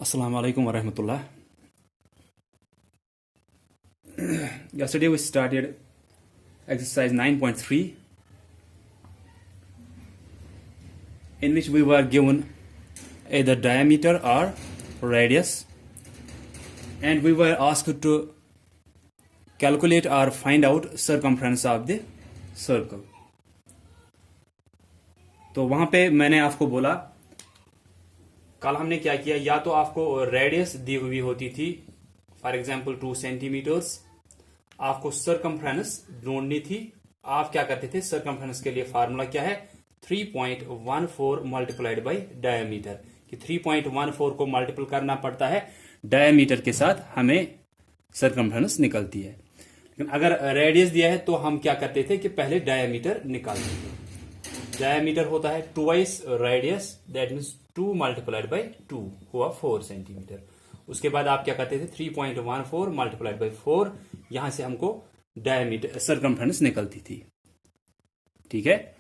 Assalamu alaikum wa rahmatullah. Yesterday we started exercise 9.3 in which we were given either diameter or radius, and we were asked to calculate or find out circumference of the circle. तो वहां पे मैंने आपको बोला कल हमने क्या किया, या तो आपको रेडियस दी हुई होती थी, फॉर एग्जाम्पल 2 सेंटीमीटर्स, आपको सरकमफ्रेंस ढूंढनी थी। आप क्या करते थे, सरकमफ्रेंस के लिए फार्मूला क्या है, 3.14 मल्टीप्लाइड बाई डायमीटर, कि 3.14 को मल्टीपल करना पड़ता है डायमीटर के साथ, हमें सरकमफ्रेंस निकलती है। लेकिन अगर रेडियस दिया है तो हम क्या करते थे कि पहले डायमीटर निकालते थे। डायमीटर होता है twice radius, that means 2 multiplied by 2 हुआ 4 सेंटीमीटर। उसके बाद आप क्या करते थे, 3.14 मल्टीप्लाइड बाई 4, यहां से हमको डायमीटर सरकमफ्रेंस निकलती थी। ठीक है,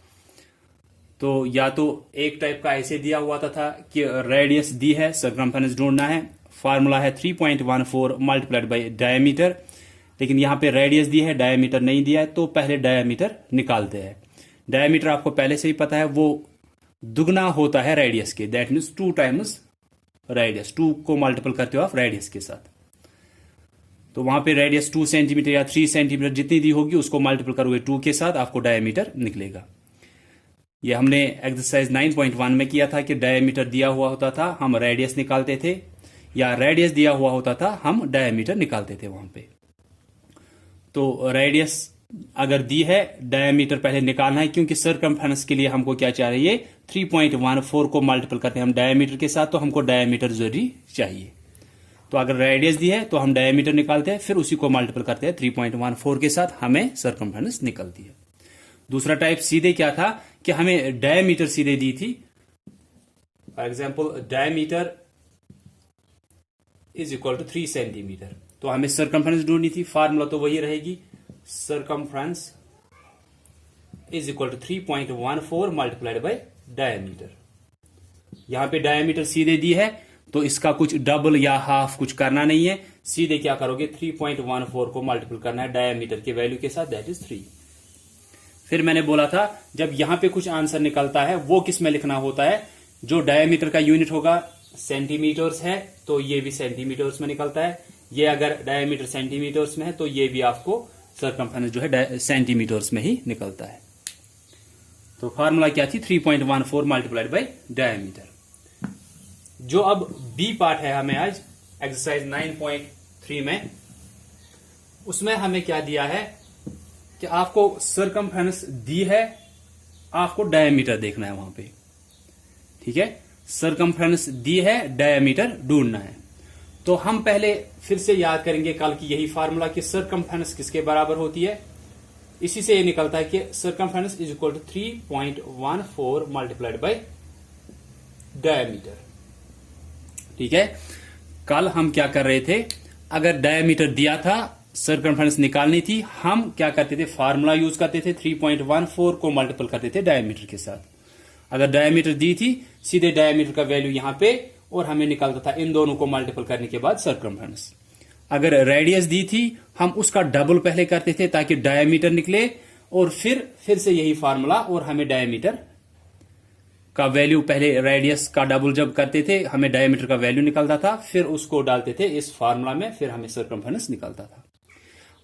तो या तो एक टाइप का ऐसे दिया हुआ था कि रेडियस दी है, सरकमफ्रेंस ढूंढना है, फार्मूला है 3.14 मल्टीप्लाइड बाई डायमीटर, लेकिन यहां पे रेडियस दी है, डायमीटर नहीं दिया है, तो पहले डायमीटर निकालते हैं। डायमीटर आपको पहले से ही पता है, वो दुगना होता है रेडियस के, दैट मीन्स 2 टाइम्स रेडियस, 2 को मल्टीपल करते हो आप रेडियस के साथ। तो वहां पे रेडियस 2 सेंटीमीटर या 3 सेंटीमीटर जितनी दी होगी उसको मल्टीपल करोगे 2 के साथ, आपको डायमीटर निकलेगा। ये हमने एक्सरसाइज 9.1 में किया था कि डायमीटर दिया हुआ होता था, हम रेडियस निकालते थे, या रेडियस दिया हुआ होता था, हम डायमीटर निकालते थे वहां पे। तो रेडियस अगर दी है, डायमीटर पहले निकालना है, क्योंकि सरकमफ्रेंस के लिए हमको क्या चाहिए, 3.14 को मल्टीपल करते हैं हम डायमीटर के साथ, तो हमको डायमीटर जरूरी चाहिए। तो अगर रेडियस दी है तो हम डायमीटर निकालते हैं, फिर उसी को मल्टीपल करते हैं 3.14 के साथ, हमें सरकमफ्रेंस निकलती है। दूसरा टाइप सीधे क्या था कि हमें डायमीटर सीधे दी थी, for example diameter is equal to 3 centimetre, तो हमें सरकमफ्रेंस ढूंढनी थी, फार्मूला तो वही रहेगी, circumference is equal to 3.14 multiplied by diameter। यहां पे डायमीटर सीधे दी है, तो इसका कुछ डबल या हाफ कुछ करना नहीं है, सीधे क्या करोगे, 3.14 को मल्टीपल करना है डायमीटर के वैल्यू के साथ, दैट इज 3। फिर मैंने बोला था जब यहां पे कुछ आंसर निकलता है वो किस में लिखना होता है, जो डायमीटर का यूनिट होगा सेंटीमीटर्स है तो ये भी सेंटीमीटर्स में निकलता है, ये अगर डायमीटर सेंटीमीटर्स में है तो ये भी आपको सरकमफ्रेंस जो है सेंटीमीटर्स में ही निकलता है। तो फार्मूला क्या थी, 3.14 मल्टीप्लाइड बाई डायमीटर। जो अब बी पार्ट है हमें आज एक्सरसाइज 9.3 में, उसमें हमें क्या दिया है कि आपको सरकमफ्रेंस दी है, आपको डायमीटर देखना है वहां पे। ठीक है, सरकमफ्रेंस दी है, डायमीटर ढूंढना है। तो हम पहले फिर से याद करेंगे कल की यही फार्मूला कि सरकमफ्रेंस किसके बराबर होती है, इसी से ये निकलता है कि circumference is equal to 3.14 multiplied by diameter. ठीक है, कल हम क्या कर रहे थे, अगर डायमीटर दिया था, सरकमफ्रेंस निकालनी थी, हम क्या करते थे, फार्मूला यूज करते थे, 3.14 को मल्टीपल करते थे डायमीटर के साथ। अगर डायमीटर दी थी, सीधे डायमीटर का वैल्यू यहां पे, और हमें निकलता था इन दोनों को मल्टीपल करने के बाद सरकमफ्रेंस। अगर रेडियस दी थी, हम उसका डबल पहले करते थे ताकि डायमीटर निकले, और फिर से यही फार्मूला, और हमें डायमीटर का वैल्यू, पहले रेडियस का डबल जब करते थे हमें डायमीटर का वैल्यू निकलता था, फिर उसको डालते थे इस फार्मूला में, फिर हमें सरकमफ्रेंस निकलता था।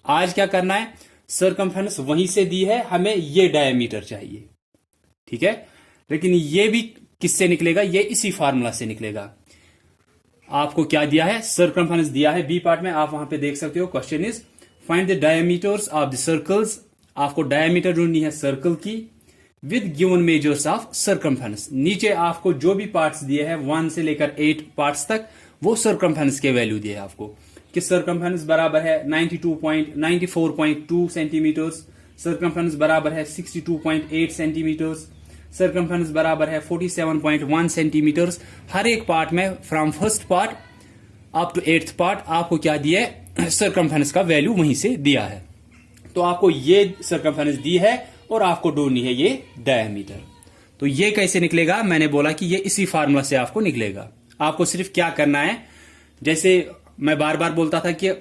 आज क्या करना है, सरकमफ्रेंस वहीं से दी है, हमें ये डायमीटर चाहिए। ठीक है, लेकिन ये भी किससे निकलेगा, ये इसी फार्मूला से निकलेगा। आपको क्या दिया है, सरकमफ्रेंस दिया है बी पार्ट में, आप वहां पे देख सकते हो, question is find the diameters of the circles. आपको डायमीटर ढूंढनी है सर्कल की with given measures of circumference. नीचे आपको जो भी पार्ट्स दिए हैं 1 से लेकर 8 पार्ट्स तक, वो सरकमफ्रेंस के वैल्यू दिए आपको, कि सरकमफ्रेंस बराबर है 94.2 सेंटीमीटर्स, सरकमफ्रेंस बराबर है 62.8 सेंटीमीटर्स, सरकमफ्रेंस बराबर है 47.1 सेंटीमीटर्स। हर एक पार्ट में from first part up to 8th part आपको क्या दिया है, सरकमफ्रेंस का वैल्यू वहीं से दिया है। तो आपको ये सरकमफ्रेंस दी है और आपको ढूंढनी है ये डायमीटर। तो ये कैसे निकलेगा, मैंने बोला कि ये इसी फार्मूला से आपको निकलेगा। आपको सिर्फ क्या करना है, जैसे मैं बार बार बोलता था कि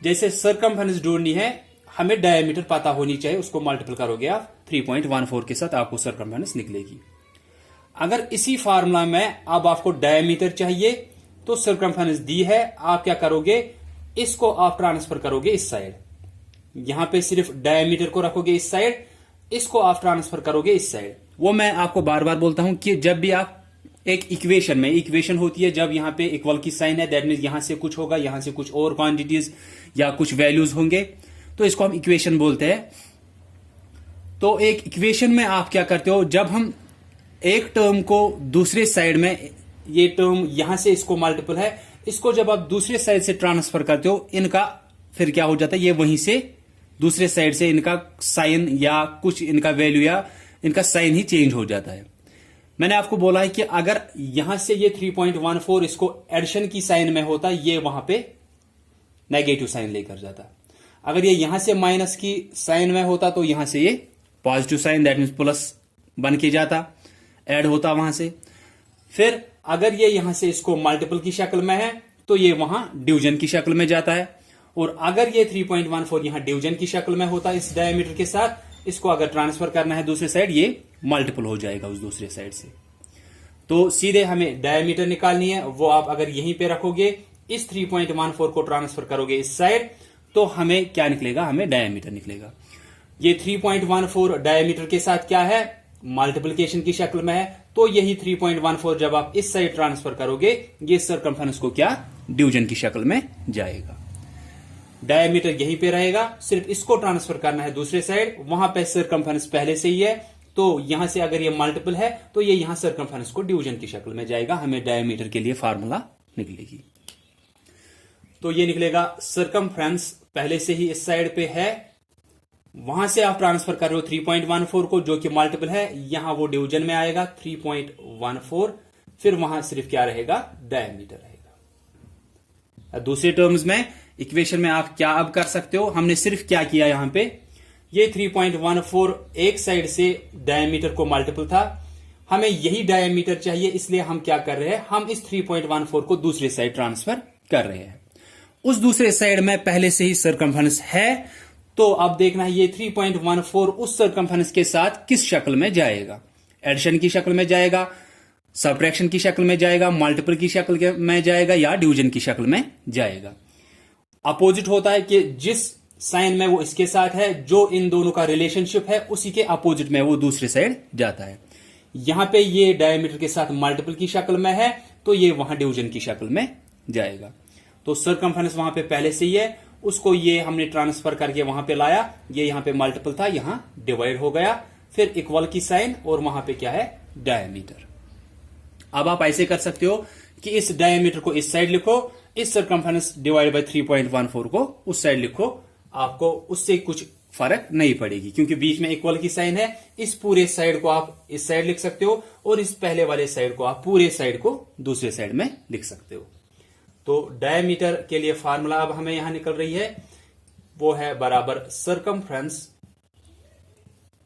जैसे सरकमफेरेंस ढूंढनी है, हमें डायमीटर पता होनी चाहिए, उसको मल्टीपल करोगे आप 3.14 के साथ, आपको सरकमफेरेंस निकलेगी। अगर इसी फार्मूला में अब आपको डायमीटर चाहिए तो सरकमफेरेंस दी है, आप क्या करोगे, इसको आप ट्रांसफर करोगे इस साइड, यहां पे सिर्फ डायमीटर को रखोगे इस साइड, इसको आप ट्रांसफर करोगे इस साइड। वो मैं आपको बार बार बोलता हूं कि जब भी आप एक इक्वेशन में, इक्वेशन होती है जब यहां पे इक्वल की साइन है, दैट मीन यहां से कुछ होगा, यहां से कुछ और क्वांटिटीज या कुछ वैल्यूज होंगे, तो इसको हम इक्वेशन बोलते हैं। तो एक इक्वेशन में आप क्या करते हो, जब हम एक टर्म को दूसरे साइड में, ये टर्म यहां से इसको मल्टीपल है, इसको जब आप दूसरे साइड से ट्रांसफर करते हो, इनका फिर क्या हो जाता है, ये वहीं से दूसरे साइड से इनका साइन या कुछ इनका वैल्यू या इनका साइन ही चेंज हो जाता है। मैंने आपको बोला है कि अगर यहां से ये 3.14 इसको एडिशन की साइन में होता, ये वहां पे नेगेटिव साइन लेकर जाता। अगर ये यहां से माइनस की साइन में होता तो यहां से ये positive sign, that mean plus बन के जाता, ऐड होता वहां से। फिर अगर ये यहां से इसको मल्टीपल की शक्ल में है तो ये वहां डिवीजन की शक्ल में जाता है, और अगर ये 3.14 यहां डिवीजन की शक्ल में होता इस डायमीटर के साथ, इसको अगर ट्रांसफर करना है दूसरे साइड, ये मल्टीपल हो जाएगा उस दूसरे साइड से। तो सीधे हमें डायमीटर निकालनी है, वो आप अगर यहीं पे रखोगे, इस 3.14 को ट्रांसफर करोगे इस साइड, तो हमें क्या निकलेगा, हमें डायमीटर निकलेगा। ये 3.14 डायमीटर के साथ क्या है, मल्टीप्लिकेशन की शक्ल में है, तो यही 3.14 जब आप इस साइड ट्रांसफर करोगे, ये सरकमफेरेंस को क्या, डिवीजन की शक्ल में जाएगा। डायमीटर यहीं पे रहेगा, सिर्फ इसको ट्रांसफर करना है दूसरे साइड, वहां पे सरकमफेरेंस पहले से ही है, तो यहां से अगर ये मल्टीपल है तो ये यहां सरकमफेरेंस को डिवीजन की शक्ल में जाएगा, हमें डायमीटर के लिए फार्मूला निकलेगी। तो ये निकलेगा सरकमफेरेंस पहले से ही इस साइड पे है, वहां से आप ट्रांसफर कर रहे हो 3.14 को, जो कि मल्टीपल है, यहां वो डिवीजन में आएगा 3.14, फिर वहां सिर्फ क्या रहेगा, डायमीटर रहेगा। दूसरे टर्म्स में इक्वेशन में आप क्या अब कर सकते हो, हमने सिर्फ क्या किया, यहां पे ये 3.14 एक साइड से डायमीटर को मल्टीपल था, हमें यही डायमीटर चाहिए, इसलिए हम क्या कर रहे हैं, हम इस 3.14 को दूसरे साइड ट्रांसफर कर रहे हैं। उस दूसरे साइड में पहले से ही सरकमफेरेंस है, तो अब देखना है ये 3.14 उस सरकमफेरेंस के साथ किस शक्ल में जाएगा, एडिशन की शक्ल में जाएगा, सब्ट्रैक्शन की शक्ल में जाएगा, मल्टीपल की शक्ल में जाएगा, या डिवीजन की शक्ल में जाएगा। अपोजिट होता है कि जिस साइन में वो इसके साथ है, जो इन दोनों का रिलेशनशिप है, उसी के अपोजिट में वो दूसरे साइड जाता है। यहां पे ये डायमीटर के साथ मल्टीपल की शक्ल में है, तो ये वहां डिवीजन की शक्ल में जाएगा। तो सरकमफेरेंस वहां पे पहले से ही है, उसको ये हमने ट्रांसफर करके वहां पे लाया, ये यहां पे मल्टीपल था, यहां डिवाइड हो गया, फिर इक्वल की साइन, और वहां पे क्या है, डायमीटर। अब आप ऐसे कर सकते हो कि इस डायमीटर को इस साइड लिखो, इस सरकमफेरेंस डिवाइड बाय 3.14 को उस साइड लिखो, आपको उससे कुछ फर्क नहीं पड़ेगी, क्योंकि बीच में इक्वल की साइन है। इस पूरे साइड को आप इस साइड लिख सकते हो, और इस पहले वाले साइड को आप पूरे साइड को दूसरे साइड में लिख सकते हो। तो डायमीटर के लिए फार्मूला अब हमें यहां निकल रही है, वो है बराबर सरकमफ्रेंस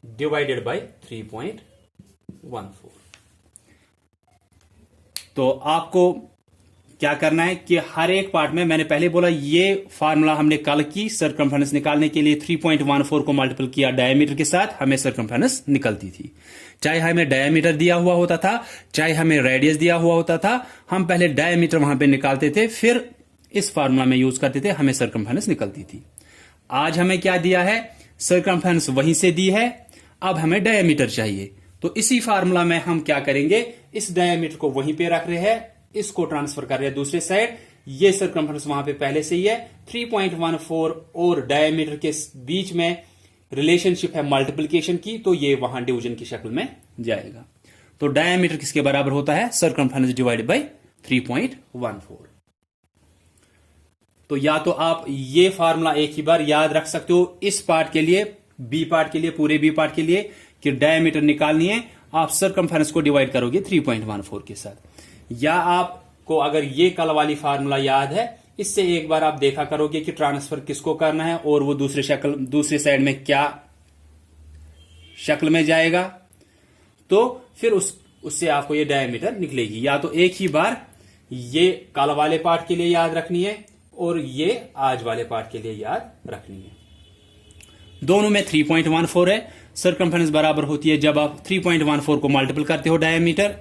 डिवाइडेड बाय 3.14। तो आपको क्या करना है कि हर एक पार्ट में, मैंने पहले बोला ये फार्मूला हमने कल की सरकमफ्रेंस निकालने के लिए 3.14 को मल्टीपल किया डायमीटर के साथ, हमें सरकमफ्रेंस निकलती थी। चाहे हमें डायमीटर दिया हुआ होता था, चाहे हमें रेडियस दिया हुआ होता था, हम पहले डायमीटर वहां पे निकालते थे, फिर इस फार्मूला में यूज करते थे, हमें सरकमफ्रेंस निकलती थी। आज हमें क्या दिया है, सरकमफ्रेंस वहीं से दी है, अब हमें डायमीटर चाहिए। तो इसी फार्मूला में हम क्या करेंगे, इस डायमीटर को वहीं पे रख रहे हैं, इसको ट्रांसफर कर रहे हैं दूसरे साइड, ये सरकमफ्रेंस वहां पे पहले से ही है, 3.14 और डायमीटर के बीच में रिलेशनशिप है मल्टीप्लिकेशन की, तो ये वहां डिवीजन की शक्ल में जाएगा। तो डायमीटर किसके बराबर होता है, सरकमफ्रेंस डिवाइडेड बाय 3.14। तो या तो आप ये फार्मूला एक ही बार याद रख सकते हो इस पार्ट के लिए, बी पार्ट के लिए, पूरे बी पार्ट के लिए, कि डायमीटर निकालनी है, आप सरकमफ्रेंस को डिवाइड करोगे 3.14 के साथ। या आपको अगर ये कल वाली फार्मूला याद है, इससे एक बार आप देखा करोगे कि ट्रांसफर किसको करना है, और वो दूसरे साइड में क्या शक्ल में जाएगा, तो फिर उससे आपको ये डायमीटर निकलेगी। या तो एक ही बार ये कल वाले पार्ट के लिए याद रखनी है और ये आज वाले पार्ट के लिए याद रखनी है। दोनों में 3.14 है। सर्कमफ्रेंस बराबर होती है जब आप 3.14 को मल्टीपल करते हो डायमीटर,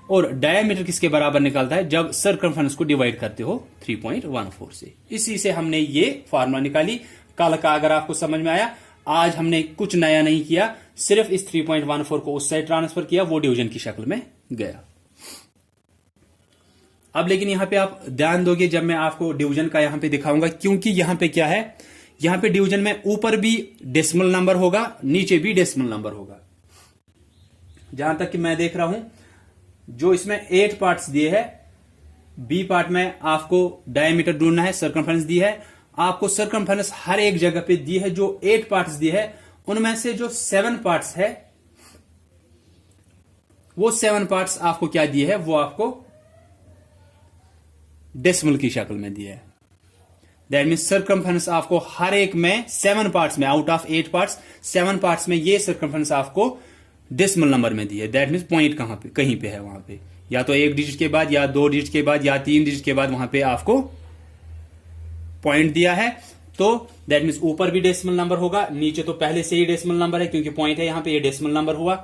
और डायमीटर किसके बराबर निकलता है जब सर्कमफ्रेंस को डिवाइड करते हो 3.14 से। इसी से हमने ये फार्मूला निकाली। कल का अगर आपको समझ में आया, आज हमने कुछ नया नहीं किया, सिर्फ इस 3.14 को उस साइड ट्रांसफर किया, वो डिवीजन की शक्ल में गया। अब लेकिन यहां पे आप ध्यान दोगे जब मैं आपको डिवीजन का यहां पे दिखाऊंगा, क्योंकि यहां पे क्या है, यहां पे डिवीजन में ऊपर भी डेसिमल नंबर होगा, नीचे भी डेसिमल नंबर होगा। जहां तक कि मैं देख रहा हूं, जो इसमें 8 पार्ट्स दिए हैं, बी पार्ट में आपको डायमीटर ढूंढना है, सर्कमफ्रेंस दी है, आपको सर्कमफ्रेंस हर एक जगह पे दी है। जो 8 पार्ट्स दिए है उनमें से जो 7 पार्ट्स है, वो 7 पार्ट्स आपको क्या दिए है, वो आपको डेसिमल की शक्ल में दिया है। दैट मीन सर्कमफ्रेंस आपको हर एक में 7 पार्ट्स में, आउट ऑफ 8 पार्ट्स 7 पार्ट्स में ये सर्कमफ्रेंस आपको डेसिमल नंबर में दिया है। दैट मीन पॉइंट कहां पे, कहीं पे है वहां पे, या तो 1 डिजिट के बाद, या 2 डिजिट के बाद, या 3 डिजिट के बाद वहां पे आपको पॉइंट दिया है। तो दैट मीन ऊपर भी डेसिमल नंबर होगा, नीचे तो पहले से ही डेसिमल नंबर है क्योंकि पॉइंट है यहां पे, ये डेसिमल नंबर हुआ।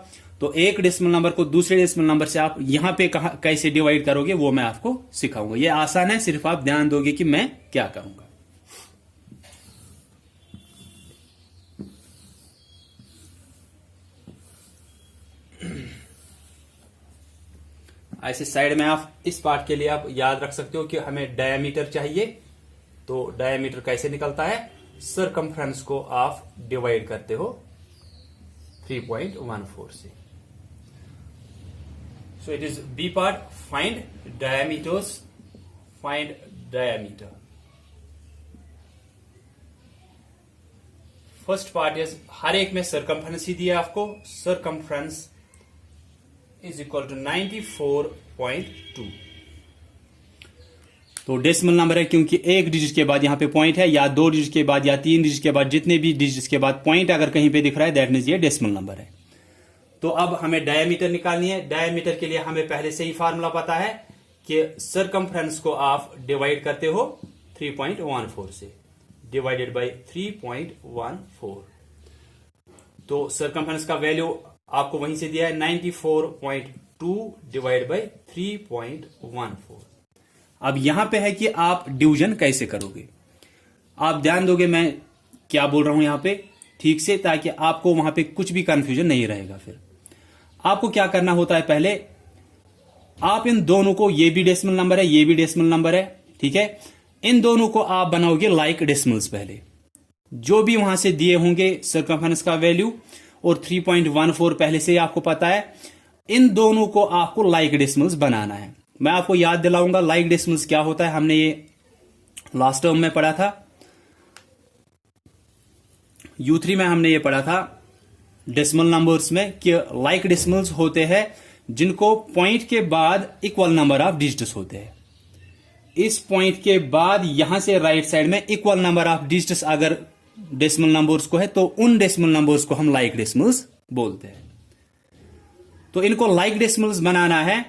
तो एक डेसिमल नंबर को दूसरे डेसिमल नंबर से आप यहां पे कैसे डिवाइड करोगे वो मैं आपको सिखाऊंगा। ये आसान है, सिर्फ आप ध्यान दोगे कि मैं क्या करूंगा। ऐसे साइड में आप इस पार्ट के लिए आप याद रख सकते हो कि हमें डायमीटर चाहिए। तो डायमीटर कैसे निकलता है, सर्कमफ्रेंस को आप डिवाइड करते हो 3.14 से। So it is B part, find diameters, find diameter. First part is, हर एक में सर्कमफ्रेंस ही दिया आपको, सर्कमफ्रेंस इज इक्वल टू 94.2। तो डेसिमल नंबर है क्योंकि एक डिजिट के बाद यहां पे पॉइंट है, या 2 डिजिट के बाद, या 3 डिजिट के बाद, जितने भी डिजिट के बाद पॉइंट अगर कहीं पे दिख रहा है दैट मींस ये डेसिमल नंबर है। तो अब हमें डायमीटर निकालनी है। डायमीटर के लिए हमें पहले से ही फार्मूला पता है कि सर्कमफ्रेंस को आप डिवाइड करते हो 3.14 से, डिवाइडेड बाय 3.14। तो सर्कमफ्रेंस का वैल्यू आपको वहीं से दिया है 94.2 डिवाइड बाय 3.14। अब यहां पे है कि आप डिवीजन कैसे करोगे। आप ध्यान दोगे मैं क्या बोल रहा हूं यहां पे ठीक से, ताकि आपको वहां पे कुछ भी कंफ्यूजन नहीं रहेगा। फिर आपको क्या करना होता है, पहले आप इन दोनों को, ये भी डेसिमल नंबर है, ये भी डेसिमल नंबर है, ठीक है, इन दोनों को आप बनाओगे लाइक डेसिमल्स। पहले जो भी वहां से दिए होंगे सर्कमफ्रेंस का वैल्यू और 3.14 पहले से ही आपको पता है, इन दोनों को आपको लाइक डेसिमल्स बनाना है। मैं आपको याद दिलाऊंगा लाइक डेसिमल्स क्या होता है, हमने ये लास्ट टर्म में पढ़ा था, U3 में हमने ये पढ़ा था डेसिमल नंबर्स में, कि लाइक डेसिमल्स होते हैं जिनको पॉइंट के बाद इक्वल नंबर ऑफ डिजिट्स होते हैं। इस पॉइंट के बाद यहां से राइट साइड में इक्वल नंबर ऑफ डिजिट्स अगर डेसिमल नंबर्स को है तो उन डेसिमल नंबर्स को हम लाइक डेसिमल्स बोलते हैं। तो इनको लाइक डेसिमल्स बनाना है,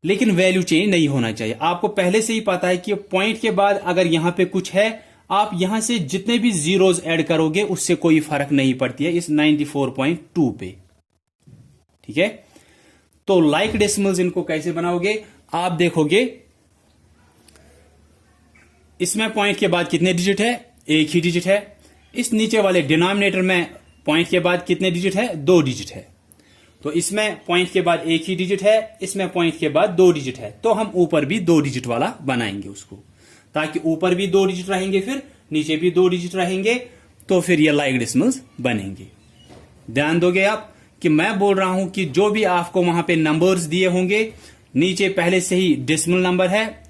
लेकिन वैल्यू चेंज नहीं होना चाहिए। आपको पहले से ही पता है कि पॉइंट के बाद अगर यहां पे कुछ है, आप यहां से जितने भी जीरोज ऐड करोगे उससे कोई फर्क नहीं पड़ती है इस 94.2 पे, ठीक है। तो लाइक डेसिमल्स इनको कैसे बनाओगे, आप देखोगे इसमें पॉइंट के बाद कितने डिजिट है, एक ही डिजिट है। इस नीचे वाले डिनोमिनेटर में पॉइंट के बाद कितने डिजिट है, 2 डिजिट है। तो इसमें पॉइंट के बाद एक ही डिजिट है, इसमें पॉइंट के बाद 2 डिजिट है। तो हम ऊपर भी 2 डिजिट वाला बनाएंगे उसको, ताकि ऊपर भी 2 डिजिट रहेंगे, फिर नीचे भी 2 डिजिट रहेंगे, तो फिर ये लाइक डेसिमल्स बनेंगे। ध्यान दोगे आप कि मैं बोल रहा हूं कि जो भी आपको वहां पे नंबर्स दिए होंगे, नीचे पहले से ही डेसिमल नंबर है,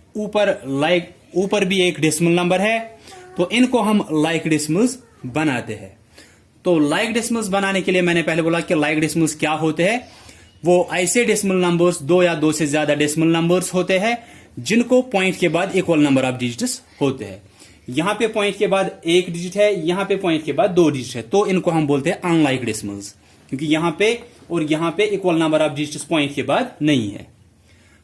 ऊपर भी एक डेसिमल नंबर है, तो इनको हम लाइक डेसिमल्स बनाते हैं। तो लाइक डेसिमल्स बनाने के लिए मैंने पहले बोला कि लाइक डेसिमल्स क्या होते हैं, वो ऐसे डेसिमल नंबर्स, 2 या 2 से ज्यादा डेसिमल नंबर्स होते हैं जिनको पॉइंट के बाद इक्वल नंबर ऑफ डिजिट्स होते हैं। यहां पे पॉइंट के बाद एक डिजिट है, यहां पे पॉइंट के बाद 2 डिजिट है, तो इनको हम बोलते हैं अनलाइक डेसिमल्स। क्योंकि यहां पे और यहां पे equal number of digits point के बाद नहीं है।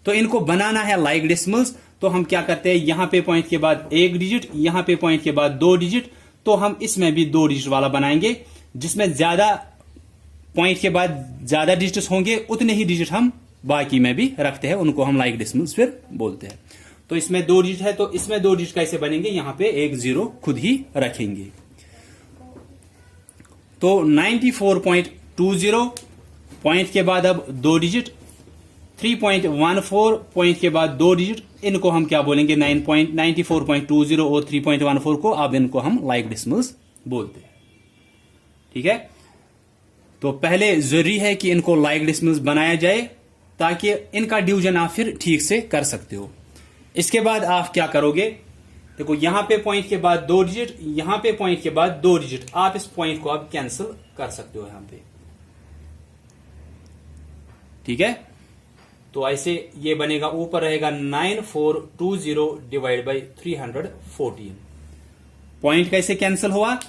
तो इनको बनाना है लाइक डेसिमल्स, तो हम क्या करते हैं, यहां पे पॉइंट के बाद एक डिजिट, यहां पे पॉइंट के बाद 2 डिजिट, तो हम इसमें भी 2 डिजिट वाला बनाएंगे। जिसमें ज्यादा पॉइंट के बाद ज्यादा डिजिट्स होंगे उतने ही डिजिट हम बाकी में भी रखते हैं, उनको हम लाइक डेसिमल्स फिर बोलते हैं। तो इसमें 2 डिजिट है, तो इसमें 2 डिजिट कैसे बनेंगे, यहां पे एक 0 खुद ही रखेंगे। तो 94.20 पॉइंट के बाद अब 2 डिजिट, 3.14 पॉइंट के बाद 2 डिजिट, इनको हम क्या बोलेंगे, 94.20 और 3.14 को अब इनको हम लाइक डेसिमल्स बोलते हैं। ठीक है, तो पहले जरूरी है कि इनको लाइक डेसिमल्स बनाया जाए ताकि इनका डिवीजन आप फिर ठीक से कर सकते हो। इसके बाद आप क्या करोगे, देखो यहां पे पॉइंट के बाद 2 डिजिट, यहां पे पॉइंट के बाद 2 डिजिट, आप इस पॉइंट को आप कैंसिल कर सकते हो यहां पे। ठीक है, तो ऐसे ये बनेगा, ऊपर रहेगा 9420 डिवाइड बाई 314। पॉइंट कैसे कैंसिल हुआ,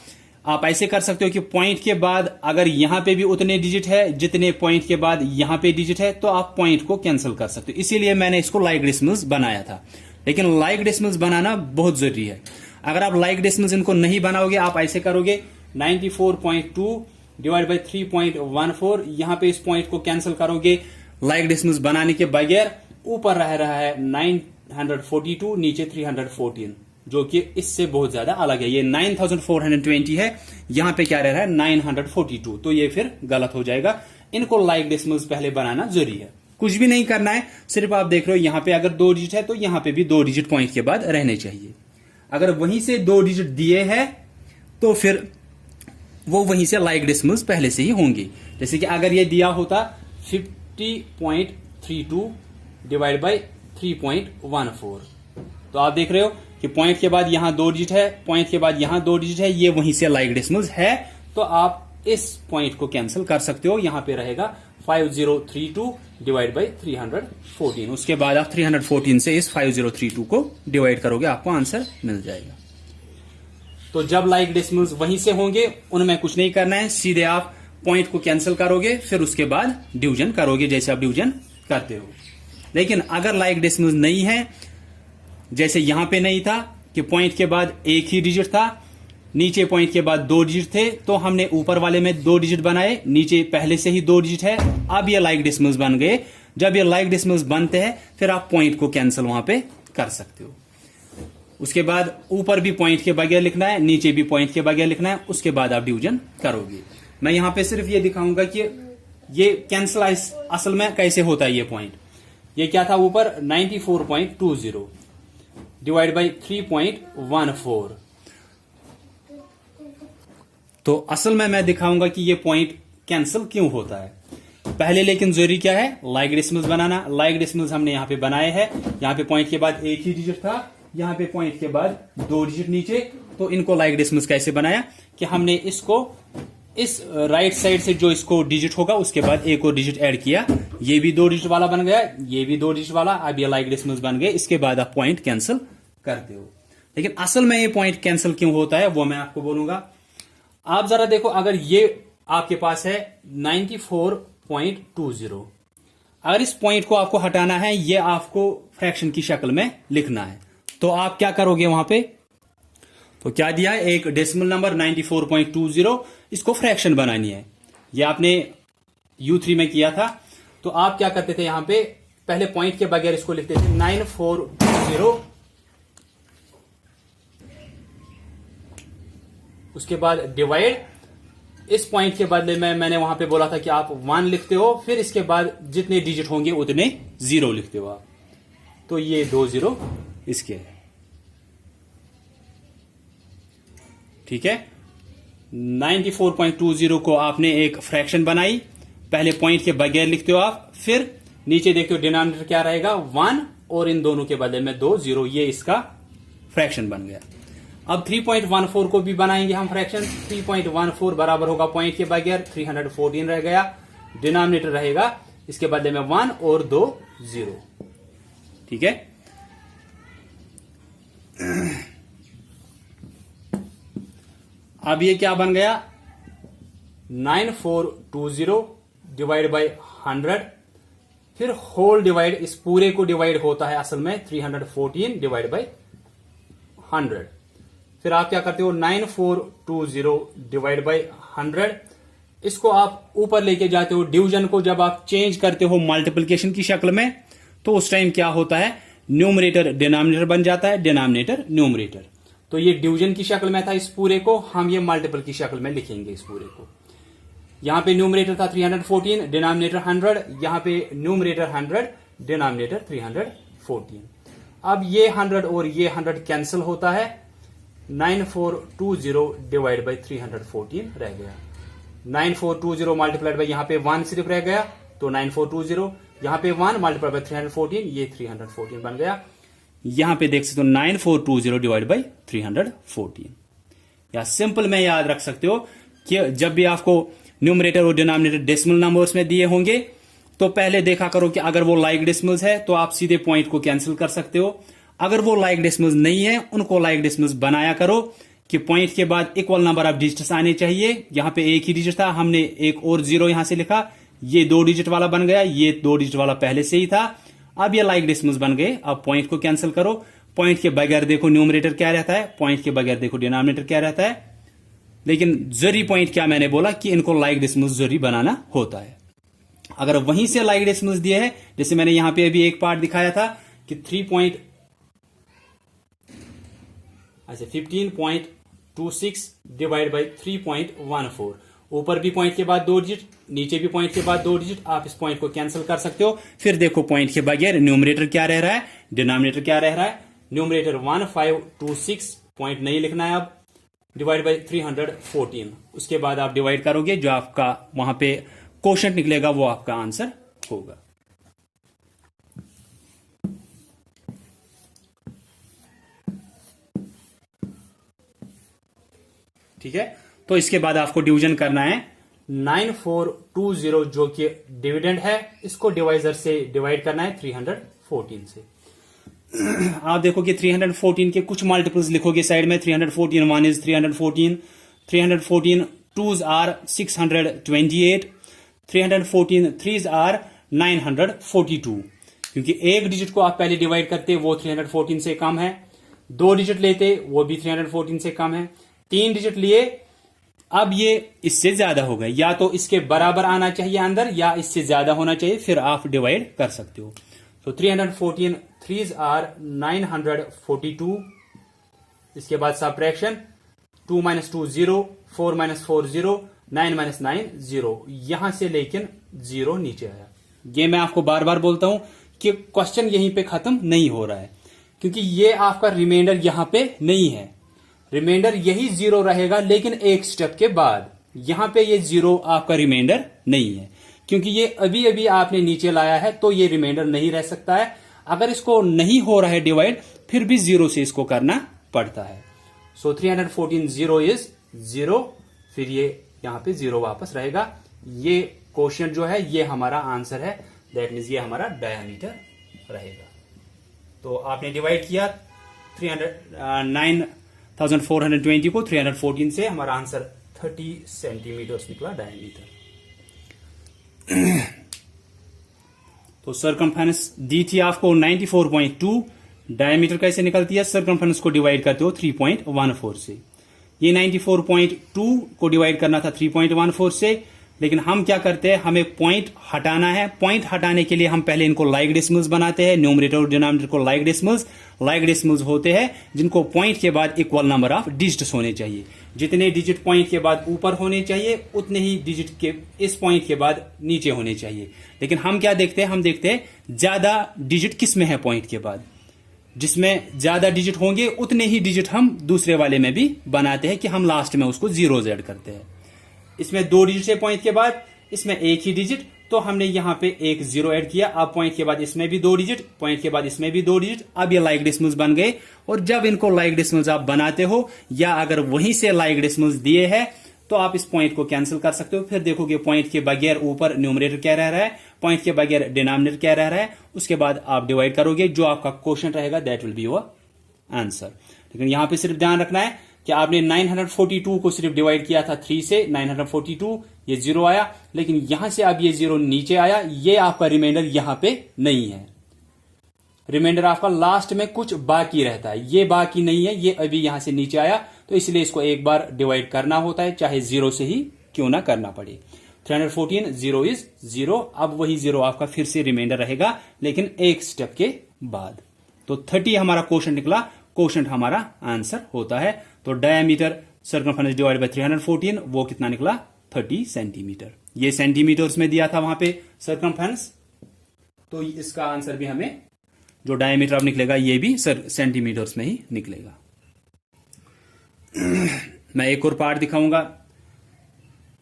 आप ऐसे कर सकते हो कि पॉइंट के बाद अगर यहां पे भी उतने डिजिट है जितने पॉइंट के बाद यहां पे डिजिट है, तो आप पॉइंट को कैंसिल कर सकते हो। इसीलिए मैंने इसको लाइक डेसिमल्स बनाया था, लेकिन लाइक डेसिमल्स बनाना बहुत जरूरी है। अगर आप लाइक डेसिमल्स इनको नहीं बनाओगे, आप ऐसे करोगे 94.2 डिवाइड बाई 3.14, यहां पे इस पॉइंट को कैंसिल करोगे लाइक डेसिमल्स बनाने के बगैर, ऊपर रह रहा है 942, नीचे 314, जो कि इससे बहुत ज्यादा अलग है। ये 9420 है, यहां पे क्या रह रहा है 942, तो ये फिर गलत हो जाएगा। इनको लाइक डेसिमल्स पहले बनाना जरूरी है, कुछ भी नहीं करना है, सिर्फ आप देख रहे हो यहां पे अगर 2 डिजिट है तो यहां पे भी 2 डिजिट पॉइंट के बाद रहने चाहिए। अगर वहीं से 2 डिजिट दिए हैं तो फिर वो वहीं से लाइक डेसिमल्स पहले से ही होंगे। जैसे कि अगर ये दिया होता 50.32 डिवाइड बाई 3.14, तो आप देख रहे हो कि पॉइंट के बाद यहां 2 डिजिट है, पॉइंट के बाद यहां 2 डिजिट है, ये वहीं से लाइक डेसिमल्स है, तो आप इस पॉइंट को कैंसिल कर सकते हो। यहां पे रहेगा 5032 डिवाइड बाई 314, उसके बाद आप 314 से इस 5032 को डिवाइड करोगे, आपको आंसर मिल जाएगा। तो जब लाइक डेसिमल्स वहीं से होंगे, उनमें कुछ नहीं करना है, सीधे आप पॉइंट को कैंसिल करोगे, फिर उसके बाद डिवीजन करोगे जैसे आप डिवीजन करते हो। लेकिन अगर लाइक डेसिमल्स नहीं है, जैसे यहां पे नहीं था कि पॉइंट के बाद एक ही डिजिट था, नीचे पॉइंट के बाद 2 डिजिट थे, तो हमने ऊपर वाले में 2 डिजिट बनाए, नीचे पहले से ही 2 डिजिट है, अब ये लाइक डेसिमल्स बन गए। जब ये लाइक डेसिमल्स बनते हैं, फिर आप पॉइंट को कैंसिल वहां पे कर सकते हो। उसके बाद ऊपर भी पॉइंट के बगैर लिखना है, नीचे भी पॉइंट के बगैर लिखना है, उसके बाद आप डिवीजन करोगे। मैं यहां पे सिर्फ ये दिखाऊंगा कि ये कैंसिल असल में कैसे होता है। ये पॉइंट, ये क्या था ऊपर 94.20 डिवाइड बाई 3.14, तो असल में मैं दिखाऊंगा कि ये पॉइंट कैंसिल क्यों होता है। पहले लेकिन जरूरी क्या है, लाइक डेसिमल्स बनाना। लाइक डेसिमल्स हमने यहां पे बनाए हैं, यहां पे पॉइंट के बाद एक ही डिजिट था, यहां पे पॉइंट के बाद 2 डिजिट नीचे, तो इनको लाइक डेसिमल्स कैसे बनाया कि हमने इसको इस राइट साइड से जो इसको डिजिट होगा उसके बाद एक और डिजिट ऐड किया, ये भी 2 डिजिट वाला बन गया, ये भी 2 डिजिट वाला, अब ये लाइक डेसिमल्स बन गए। इसके बाद आप पॉइंट कैंसिल करते हो। लेकिन असल में ये पॉइंट कैंसिल क्यों होता है वो मैं आपको बोलूंगा। आप जरा देखो, अगर ये आपके पास है 94.20, अगर इस पॉइंट को आपको हटाना है, ये आपको फ्रैक्शन की शक्ल में लिखना है, तो आप क्या करोगे वहां पे, तो क्या दिया है, एक डेसिमल नंबर 94.20, इसको फ्रैक्शन बनानी है। ये आपने U3 में किया था, तो आप क्या करते थे, यहां पे पहले पॉइंट के बगैर इसको लिखते थे 9420, उसके बाद डिवाइड, इस पॉइंट के बदले में मैंने वहां पे बोला था कि आप 1 लिखते हो, फिर इसके बाद जितने डिजिट होंगे उतने 0 लिखते हो आप, तो ये 2 0 इसके है। ठीक है, 94.20 को आपने एक फ्रैक्शन बनाई, पहले पॉइंट के बगैर लिखते हो आप, फिर नीचे देखते हो डिनोमिनेटर क्या रहेगा 1, और इन दोनों के बदले में 2 0, ये इसका फ्रैक्शन बन गया। अब 3.14 को भी बनाएंगे हम फ्रैक्शन। 3.14 बराबर होगा पॉइंट के बगैर 314 रह गया, डिनोमिनेटर रहेगा इसके बदले में 1 और 2 0। ठीक है, अब ये क्या बन गया 9420 डिवाइड बाई 100, फिर होल डिवाइड, इस पूरे को डिवाइड होता है असल में 314 डिवाइड बाई 100। फिर आप क्या करते हो, 9420 डिवाइड बाई 100, इसको आप ऊपर लेके जाते हो। डिवीजन को जब आप चेंज करते हो मल्टीप्लिकेशन की शक्ल में, तो उस टाइम क्या होता है, न्यूमरेटर डिनोमिनेटर बन जाता है, डिनोमिनेटर न्यूमरेटर। तो ये डिवीजन की शक्ल में था, इस पूरे को हम ये मल्टीपल की शक्ल में लिखेंगे। इस पूरे को यहां पे न्यूमरेटर था 314, डिनोमिनेटर 100, यहां पे न्यूमरेटर 100, डिनोमिनेटर 314। अब ये 100 और ये 100 कैंसिल होता है, 9420 डिवाइड बाई 314 रह गया। 9420 मल्टीप्लाइड बाई यहां पे 1 सिर्फ रह गया, तो 9420, यहां पे 1 मल्टीप्लाइड बाई 314, ये 314 बन गया। यहां पे देख सकते हो 9420 डिवाइड बाई 314। या सिंपल में याद रख सकते हो कि जब भी आपको न्यूमरेटर और डिनोमिनेटर डेसिमल नंबर्स में दिए होंगे, तो पहले देखा करो कि अगर वो लाइक डेसिमल्स है तो आप सीधे पॉइंट को कैंसिल कर सकते हो। अगर वो लाइक डेसिमल्स नहीं है, उनको लाइक डेसिमल्स बनाया करो कि पॉइंट के बाद इक्वल नंबर ऑफ डिजिट्स आने चाहिए। यहां पे एक ही डिजिट था, हमने एक और 0 यहां से लिखा, ये 2 डिजिट वाला बन गया, ये 2 डिजिट वाला पहले से ही था। अब ये लाइक डेसिमल्स बन गए। अब पॉइंट को कैंसिल करो। पॉइंट के बगैर देखो न्यूमरेटर क्या रहता है, पॉइंट के बगैर देखो डिनोमिनेटर क्या रहता है। लेकिन जरी पॉइंट क्या मैंने बोला कि इनको लाइक डेसिमल्स जरी बनाना होता है। अगर वहीं से लाइक डेसिमल्स दिए हैं, जैसे मैंने यहां पे अभी एक पार्ट दिखाया था कि 15.26 डिवाइड बाई 3.14, ऊपर भी पॉइंट के बाद 2 डिजिट, नीचे भी पॉइंट के बाद 2 डिजिट, आप इस पॉइंट को कैंसिल कर सकते हो। फिर देखो पॉइंट के बगैर न्यूमरेटर क्या रह रहा है, डिनोमिनेटर क्या रह रहा है। न्यूमरेटर 1526 पॉइंट नहीं लिखना है अब, डिवाइड बाई 314, उसके बाद आप डिवाइड करोगे, जो आपका वहां पे क्वोशंट निकलेगा वो आपका आंसर होगा। ठीक है, तो इसके बाद आपको डिवीजन करना है। 9420 जो कि डिविडेंड है, इसको डिवाइजर से डिवाइड करना है 314 से। आप देखो कि 314 के कुछ मल्टीपल्स लिखोगे साइड में। 314 1 is 314, 314 2s are 628, 314 3s are 942। क्योंकि एक डिजिट को आप पहले डिवाइड करते, वो 314 से कम है। 2 डिजिट लेते, वो भी 314 से कम है। 3 डिजिट लिए, अब ये इससे ज्यादा हो गए, या तो इसके बराबर आना चाहिए अंदर, या इससे ज्यादा होना चाहिए, फिर आप डिवाइड कर सकते हो। तो 314 3s आर 942, इसके बाद सब्ट्रैक्शन, 2 - 2 0, 4 - 4 0, 9 - 9 0, यहां से लेकिन 0 नीचे आया। ये मैं आपको बार बार बोलता हूं कि क्वेश्चन यहीं पे खत्म नहीं हो रहा है, क्योंकि ये आपका रिमाइंडर यहां पे नहीं है। रिमाइंडर यही 0 रहेगा, लेकिन एक स्टेप के बाद। यहां पे ये 0 आपका रिमाइंडर नहीं है, क्योंकि ये अभी अभी आपने नीचे लाया है, तो ये रिमाइंडर नहीं रह सकता है। अगर इसको नहीं हो रहा है डिवाइड, फिर भी 0 से इसको करना पड़ता है। सो 314 0 इज 0, फिर ये यहां पे 0 वापस रहेगा। ये क्वेश्चन जो है ये हमारा आंसर है, दैट मीन्स ये हमारा डायमीटर रहेगा। तो आपने डिवाइड किया 9420 को 314 से, हमारा आंसर 30 सेंटीमीटर निकला डायमीटर। तो सरकमफ्रेंस दी थी आपको 94.2, डायमीटर कैसे निकलती है, सरकमफ्रेंस को डिवाइड करते हो 3.14 से। ये 94.2 को डिवाइड करना था 3.14 से, लेकिन हम क्या करते हैं, हमें पॉइंट हटाना है। पॉइंट हटाने के लिए हम पहले इनको लाइक डेसिमल्स बनाते हैं। न्यूमरेटर और डिनोमिनेटर को लाइक डेसिमल्स होते हैं जिनको पॉइंट के बाद इक्वल नंबर ऑफ डिजिट्स होने चाहिए। जितने डिजिट पॉइंट के बाद ऊपर होने चाहिए, उतने ही डिजिट के इस पॉइंट के बाद नीचे होने चाहिए। लेकिन हम क्या देखते हैं, हम देखते हैं ज्यादा डिजिट किस में है पॉइंट के बाद। जिसमें ज्यादा डिजिट होंगे उतने ही डिजिट हम दूसरे वाले में भी बनाते हैं कि हम लास्ट में उसको 0 ऐड करते हैं। इसमें 2 डिजिट है पॉइंट के बाद, इसमें एक ही डिजिट, तो हमने यहां पे एक 0 ऐड किया। अब पॉइंट के बाद इसमें भी 2 डिजिट, पॉइंट के बाद इसमें भी 2 डिजिट। अब ये लाइक डेसिमल्स बन गए। और जब इनको लाइक डेसिमल्स आप बनाते हो, या अगर वहीं से लाइक डेसिमल्स दिए हैं, तो आप इस पॉइंट को कैंसिल कर सकते हो। फिर देखोगे पॉइंट के बगैर ऊपर न्यूमरेटर क्या रह रहा है, पॉइंट के बगैर डिनोमिनेटर क्या रह रहा है। उसके बाद आप डिवाइड करोगे, जो आपका क्वोशिएंट रहेगा that will be your answer. लेकिन यहां पे सिर्फ ध्यान रखना है कि आपने 942 को सिर्फ डिवाइड किया था 3 से, 942, ये 0 आया, लेकिन यहां से अब ये 0 नीचे आया, ये आपका रिमाइंडर यहां पे नहीं है। रिमाइंडर आपका लास्ट में कुछ बाकी रहता है, ये बाकी नहीं है, ये अभी यहां से नीचे आया, तो इसलिए इसको एक बार डिवाइड करना होता है, चाहे 0 से ही क्यों ना करना पड़े। 314 0 इज 0। अब वही 0 आपका फिर से रिमाइंडर रहेगा, लेकिन एक स्टेप के बाद। तो 30 हमारा क्वेश्चन निकला, क्वेश्चन हमारा आंसर होता है। तो डायमीटर सर्कमफरेंस डिवाइड बाय 314 वो कितना निकला, 30 सेंटीमीटर। ये सेंटीमीटर्स में दिया था वहां पे सर्कमफरेंस, तो इसका आंसर भी हमें जो डायमीटर अब निकलेगा ये भी सेंटीमीटर्स में ही निकलेगा। मैं एक और पार्ट दिखाऊंगा।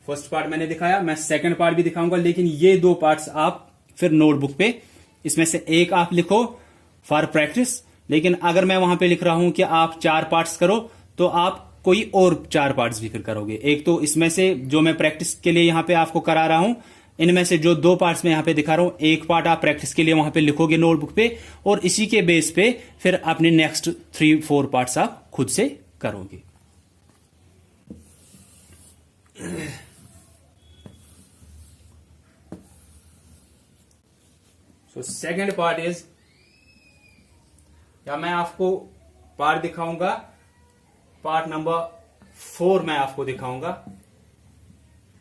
फर्स्ट पार्ट मैंने दिखाया, मैं सेकंड पार्ट भी दिखाऊंगा, लेकिन ये दो पार्ट्स आप फिर नोटबुक पे इसमें से एक आप लिखो फॉर प्रैक्टिस। लेकिन अगर मैं वहां पे लिख रहा हूं कि आप 4 पार्ट्स करो, तो आप कोई और 4 पार्ट्स भी फिर करोगे। एक तो इसमें से जो मैं प्रैक्टिस के लिए यहां पे आपको करा रहा हूं, इनमें से जो 2 पार्ट्स में यहां पे दिखा रहा हूं, एक पार्ट आप प्रैक्टिस के लिए वहां पे लिखोगे नोटबुक पे, और इसी के बेस पे फिर अपने नेक्स्ट 3-4 पार्ट्स आप खुद से करोगे। सो सेकेंड पार्ट इज, या मैं आपको पार्ट दिखाऊंगा, पार्ट नंबर 4 मैं आपको दिखाऊंगा।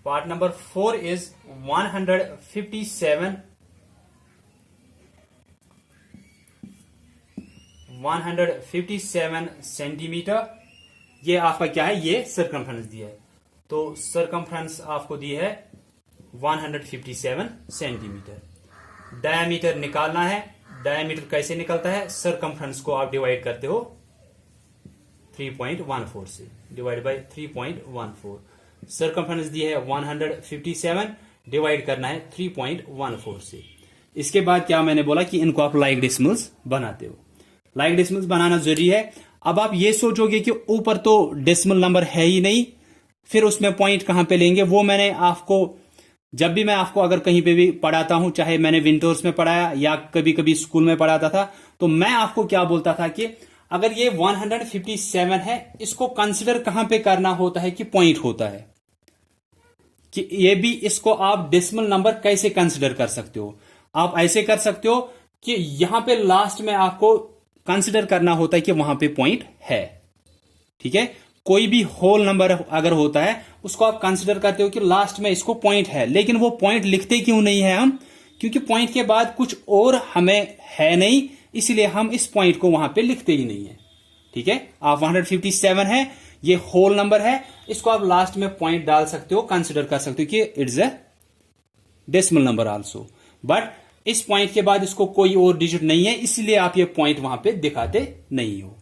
Part number 4 is 157 centimetre. ये आपका क्या है, ये सर्कमफ्रेंस दिया है, तो सर्कमफ्रेंस आपको दी है 157 सेंटीमीटर। डायमीटर निकालना है। डायमीटर कैसे निकलता है, सर्कमफ्रेंस को आप डिवाइड करते हो 3.14 से, डिवाइड बाय 3.14। सर्कमफ्रेंस दी है 157, डिवाइड करना है 3.14 से। इसके बाद क्या मैंने बोला कि इनको आप लाइक डेसिमल्स बनाते हो। लाइक डेसिमल्स बनाना जरूरी है। अब आप ये सोचोगे कि ऊपर तो डेसिमल नंबर है ही नहीं, फिर उसमें पॉइंट कहां पे लेंगे। वो मैंने आपको, जब भी मैं आपको अगर कहीं पे भी पढ़ाता हूं, चाहे मैंने विंटर्स में पढ़ाया या कभी कभी स्कूल में पढ़ाता था, तो मैं आपको क्या बोलता था कि अगर ये 157 है, इसको कंसिडर कहां पे करना होता है कि पॉइंट होता है, कि ये भी इसको आप डेसिमल नंबर कैसे कंसिडर कर सकते हो। आप ऐसे कर सकते हो कि यहां पे लास्ट में आपको कंसिडर करना होता है कि वहां पे पॉइंट है। ठीक है, कोई भी होल नंबर अगर होता है, उसको आप कंसिडर करते हो कि लास्ट में इसको पॉइंट है, लेकिन वो पॉइंट लिखते क्यों नहीं है हम, क्योंकि पॉइंट के बाद कुछ और हमें है नहीं, इसलिए हम इस पॉइंट को वहां पे लिखते ही नहीं है। ठीक है, आप 157 है, ये होल नंबर है, इसको आप लास्ट में पॉइंट डाल सकते हो, कंसिडर कर सकते हो कि it's a decimal number also, but इस पॉइंट के बाद इसको कोई और डिजिट नहीं है, इसलिए आप ये पॉइंट वहां पे दिखाते नहीं हो।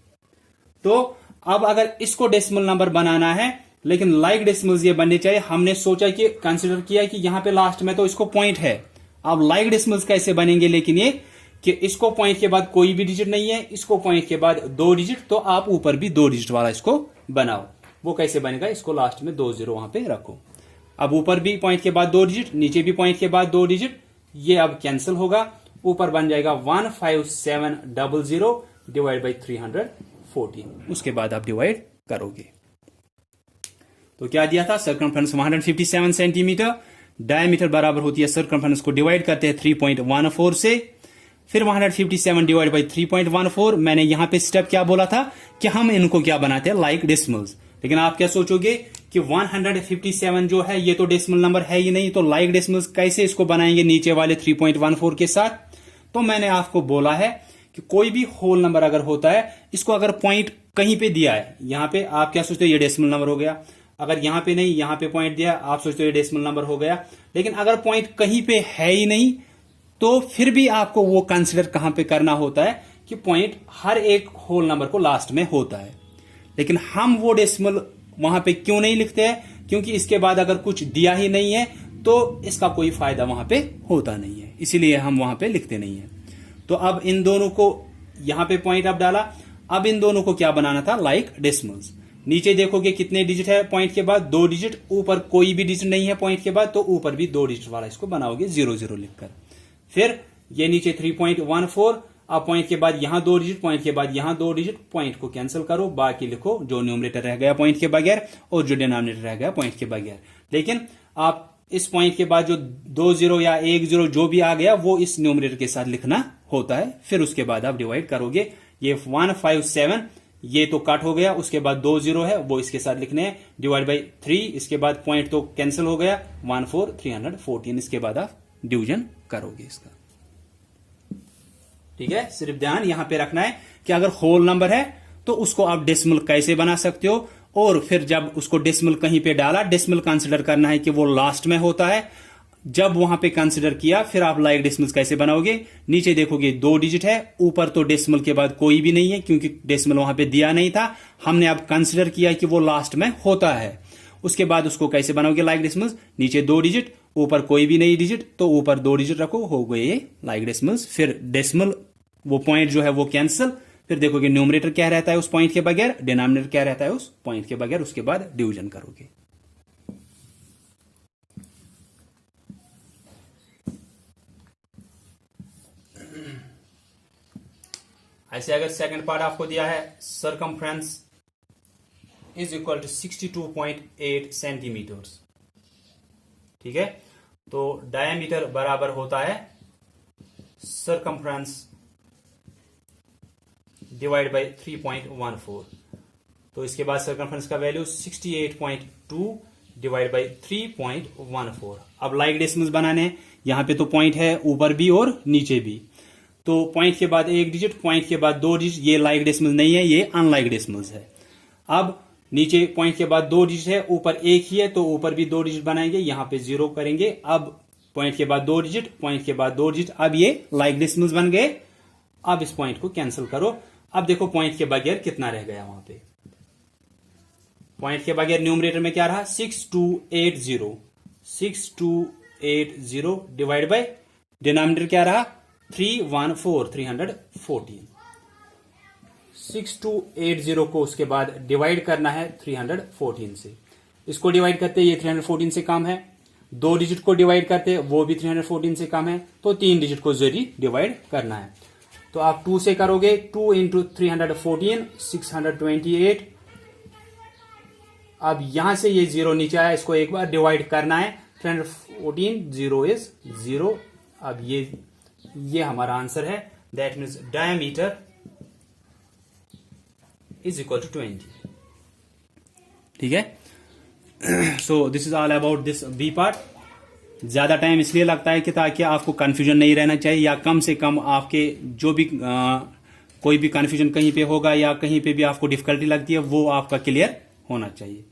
तो अब अगर इसको डेसिमल नंबर बनाना है, लेकिन लाइक डेसिमल्स ये बनने चाहिए, हमने सोचा कि कंसिडर किया कि यहां पे लास्ट में तो इसको पॉइंट है। अब लाइक डेसिमल्स कैसे बनेंगे, लेकिन ये कि इसको पॉइंट के बाद कोई भी डिजिट नहीं है, इसको पॉइंट के बाद 2 डिजिट, तो आप ऊपर भी 2 डिजिट वाला इसको बनाओ। वो कैसे बनेगा, इसको लास्ट में 2 0 वहां पे रखो। अब ऊपर भी पॉइंट के बाद 2 डिजिट, नीचे भी पॉइंट के बाद 2 डिजिट, ये अब कैंसिल होगा। ऊपर बन जाएगा 15700 डिवाइड बाई 314। उसके बाद आप डिवाइड करोगे तो क्या दिया था, सर्कमफ्रेंस 157 सेंटीमीटर, डायमीटर बराबर होती है, सर्कमफ्रेंस को डिवाइड करते हैं 3.14 से, फिर 157 डिवाइड बाई 3.14। मैंने यहां पे स्टेप क्या बोला था कि हम इनको क्या बनाते हैं, लाइक डेसिमल्स। लेकिन आप क्या सोचोगे कि 157 जो है ये तो डेसिमल नंबर है ही नहीं, तो लाइक डेसिमल्स कैसे इसको बनाएंगे नीचे वाले 3.14 के साथ। तो मैंने आपको बोला है कि कोई भी होल नंबर अगर होता है, इसको अगर पॉइंट कहीं पे दिया है, यहां पे आप क्या सोचते हो ये डेसिमल नंबर हो गया, अगर यहां पे नहीं, यहां पे पॉइंट दिया, आप सोचते हो ये डेसिमल नंबर हो गया। लेकिन अगर पॉइंट कहीं पे है ही नहीं, तो फिर भी आपको वो कंसिडर कहां पे करना होता है कि पॉइंट हर एक होल नंबर को लास्ट में होता है। लेकिन हम वो डेसिमल वहां पे क्यों नहीं लिखते हैं, क्योंकि इसके बाद अगर कुछ दिया ही नहीं है तो इसका कोई फायदा वहां पे होता नहीं है, इसीलिए हम वहां पे लिखते नहीं है। तो अब इन दोनों को यहां पे पॉइंट अब डाला, अब इन दोनों को क्या बनाना था, लाइक डेसिमल्स। नीचे देखोगे कितने डिजिट है पॉइंट के बाद, 2 डिजिट, ऊपर कोई भी डिजिट नहीं है पॉइंट के बाद, तो ऊपर भी 2 डिजिट वाला इसको बनाओगे 0 0 लिखकर। फिर ये नीचे 3.14, अब पॉइंट के बाद यहां 2 डिजिट, पॉइंट के बाद यहां 2 डिजिट, पॉइंट को कैंसिल करो, बाकी लिखो जो न्यूमरेटर रह गया पॉइंट के बगैर और जो डिनोमिनेटर रह गया पॉइंट के बगैर। लेकिन आप इस पॉइंट के बाद जो 2 जीरो या 1 जीरो जो भी आ गया वो इस न्यूमरेटर के साथ लिखना होता है। फिर उसके बाद आप डिवाइड करोगे। ये 157 ये तो कट हो गया, उसके बाद 2 जीरो है वो इसके साथ लिखने हैं, डिवाइड बाई 3, इसके बाद पॉइंट तो कैंसिल हो गया, 14314, इसके बाद आप डिवीजन करोगे इसका। ठीक है, सिर्फ ध्यान यहां पे रखना है कि अगर होल नंबर है तो उसको आप डेसिमल कैसे बना सकते हो, और फिर जब उसको डेसिमल कहीं पे डाला, डेसिमल कंसिडर करना है कि वो लास्ट में होता है। जब वहां पे कंसिडर किया फिर आप लाइक डेसिमल्स कैसे बनाओगे, नीचे देखोगे 2 डिजिट है, ऊपर तो डेसिमल के बाद कोई भी नहीं है क्योंकि डेसिमल वहां पे दिया नहीं था, हमने अब कंसिडर किया कि वो लास्ट में होता है। उसके बाद उसको कैसे बनाओगे लाइक डेसिमल्स, नीचे 2 डिजिट, ऊपर कोई भी नहीं डिजिट, तो ऊपर 2 डिजिट रखो, हो गए लाइक डेसिमल्स। फिर डेसिमल वो पॉइंट जो है वो कैंसिल, फिर देखोगे न्यूमरेटर क्या रहता है उस पॉइंट के बगैर, डिनोमिनेटर क्या रहता है उस पॉइंट के बगैर, उसके बाद डिवीजन करोगे। ऐसे अगर सेकंड पार्ट आपको दिया है circumference is equal to 62.8 centimetres. ठीक है, तो डायमीटर बराबर होता है सरकमफ्रेंस डिवाइड बाई 3.14। तो इसके बाद सरकमफ्रेंस का वैल्यू 68.2 डिवाइड बाई 3.14। अब लाइक डेसिमल्स बनाने हैं, यहां पे तो पॉइंट है ऊपर भी और नीचे भी, तो पॉइंट के बाद 1 डिजिट, पॉइंट के बाद 2 डिजिट, ये लाइक डेसिमल नहीं है, ये अनलाइक डेसिमल्स है। अब नीचे पॉइंट के बाद 2 डिजिट है, ऊपर 1 ही है तो ऊपर भी 2 डिजिट बनाएंगे, यहां पे 0 करेंगे। अब पॉइंट के बाद 2 डिजिट, पॉइंट के बाद 2 डिजिट, अब ये लाइक डेसिमल्स बन गए। अब इस पॉइंट को कैंसिल करो। अब देखो पॉइंट के बगैर कितना रह गया वहां पे, पॉइंट के बगैर न्यूमरेटर में क्या रहा 6280 डिवाइड बाय डिनोमिनेटर क्या रहा 314 6280 को उसके बाद डिवाइड करना है 314 से। इसको डिवाइड करते ये 314 से कम है, 2 डिजिट को डिवाइड करते वो भी 314 से कम है, तो 3 डिजिट को जरूरी डिवाइड करना है। तो आप 2 से करोगे, 2 इंटू 314 628। अब यहां से ये 0 नीचे आया, इसको एक बार डिवाइड करना है, 314 0 इज 0। अब ये हमारा आंसर है, that means diameter is equal to 20। ठीक है, so this is all about this B part. ज्यादा टाइम इसलिए लगता है कि ताकि आपको कंफ्यूजन नहीं रहना चाहिए, या कम से कम आपके जो भी कोई भी कंफ्यूजन कहीं पे होगा या कहीं पे भी आपको डिफिकल्टी लगती है वो आपका क्लियर होना चाहिए।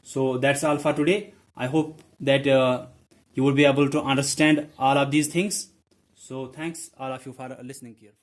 So that's all for today. I hope that you will be able to understand all of these things. So thanks all of you for listening here.